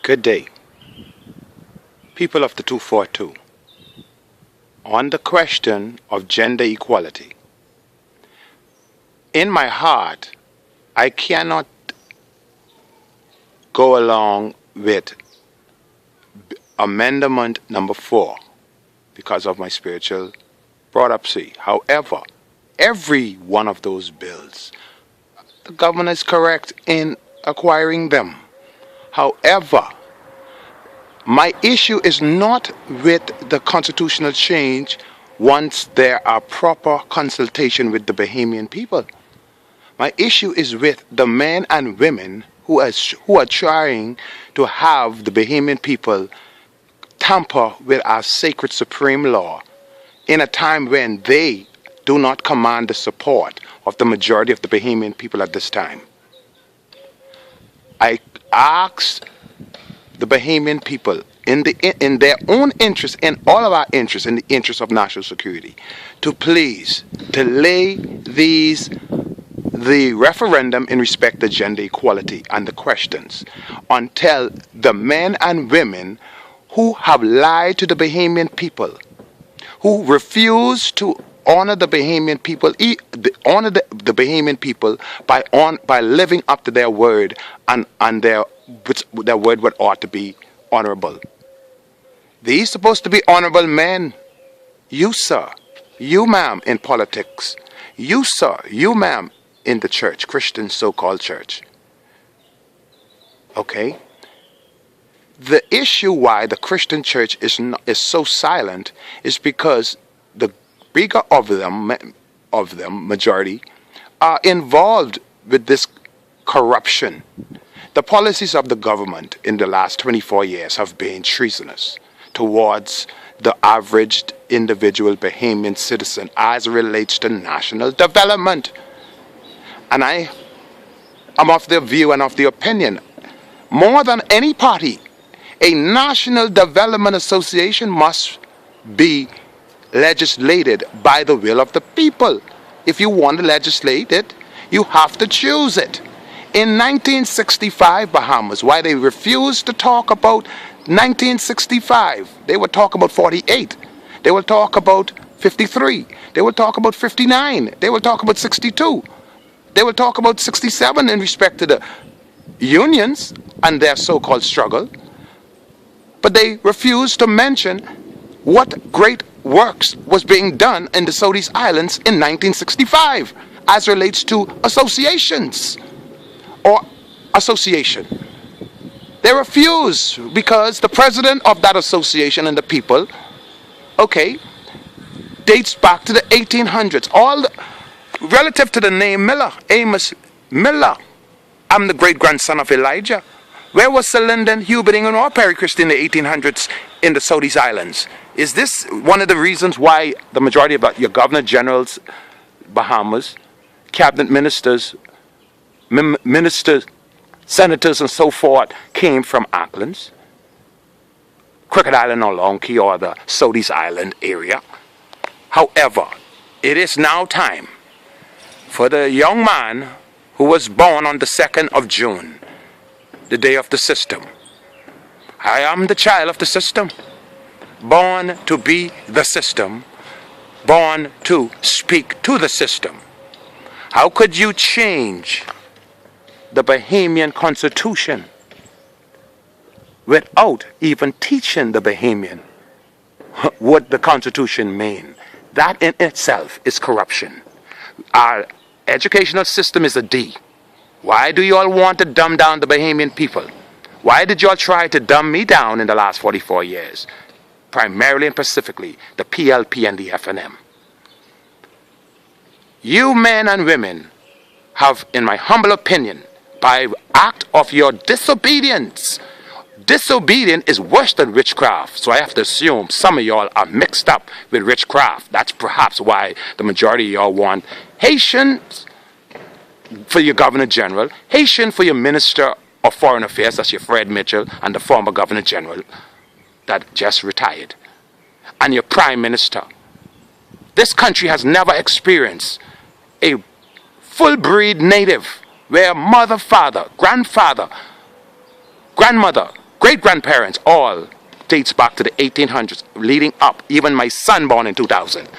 Good day, people of the 242. On the question of gender equality, in my heart, I cannot go along with amendment number 4 because of my spiritual brought-up-see. However, every one of those bills, the governor is correct in acquiring them. However, my issue is not with the constitutional change once there are proper consultation with the Bahamian people. My issue is with the men and women who are trying to have the Bahamian people tamper with our sacred supreme law in a time when they do not command the support of the majority of the Bahamian people at this time. I ask the Bahamian people in their own interest, in all of our interests, in the interest of national security, to please delay the referendum in respect to gender equality and the questions until the men and women who have lied to the Bahamian people, who refuse to honor the Bahamian people, honor the Bahamian people by living up to their word and their word what ought to be honorable. These supposed to be honorable men. You, sir, you, ma'am, in politics. You, sir, you, ma'am, in the church, Christian so-called church. Okay? The issue why the Christian church is so silent is because the bigger of them, majority, are involved with this corruption. The policies of the government in the last 24 years have been treasonous towards the average individual Bahamian citizen as it relates to national development. And I am of the view and of the opinion, more than any party, a National Development Association must be legislated by the will of the people. If you want to legislate it, you have to choose it. In 1965, Bahamas, why they refused to talk about 1965, they would talk about 48. They will talk about 53. They will talk about 59. They will talk about 62. They will talk about 67 in respect to the unions and their so-called struggle. But they refused to mention what great works was being done in the Sodus Islands in 1965 as relates to associations or association. They refuse because the president of that association and the people, okay, dates back to the 1800s. Relative to the name Miller, Amos Miller. I'm the great-grandson of Elijah. Where was Sir Lyndon, Huberding, and all Perry Christie in the 1800s in the Sodus Islands? Is this one of the reasons why the majority of your governor generals, Bahamas, cabinet ministers, senators, and so forth came from Auckland's, Crooked Island or Long Key or the Sodus Island area? However, it is now time for the young man who was born on the 2nd of June, the day of the system. I am the child of the system, born to be the system, born to speak to the system. How could you change the Bahamian Constitution without even teaching the Bahamian what the Constitution means? That in itself is corruption. Our educational system is a D. Why do you all want to dumb down the Bahamian people? Why did you all try to dumb me down in the last 44 years? Primarily and specifically, the PLP and the FNM. You men and women have, in my humble opinion, by act of your disobedience, disobedience is worse than witchcraft. So I have to assume some of y'all are mixed up with witchcraft. That's perhaps why the majority of y'all want Haitians for your governor general, Haitian for your minister of foreign affairs, that's your Fred Mitchell, and the former governor general that just retired, and your prime minister. This country has never experienced a full breed native where mother, father, grandfather, grandmother, great-grandparents, all dates back to the 1800s, leading up, even my son born in 2000.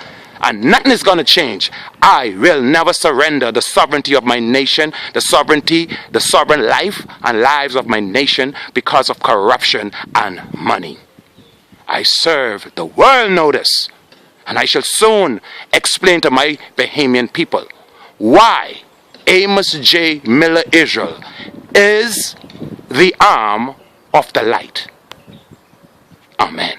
And nothing is going to change. I will never surrender the sovereignty of my nation, the sovereign life and lives of my nation because of corruption and money. I serve the world notice, and I shall soon explain to my Bahamian people why Amos J. Miller Israel is the arm of the light. Amen.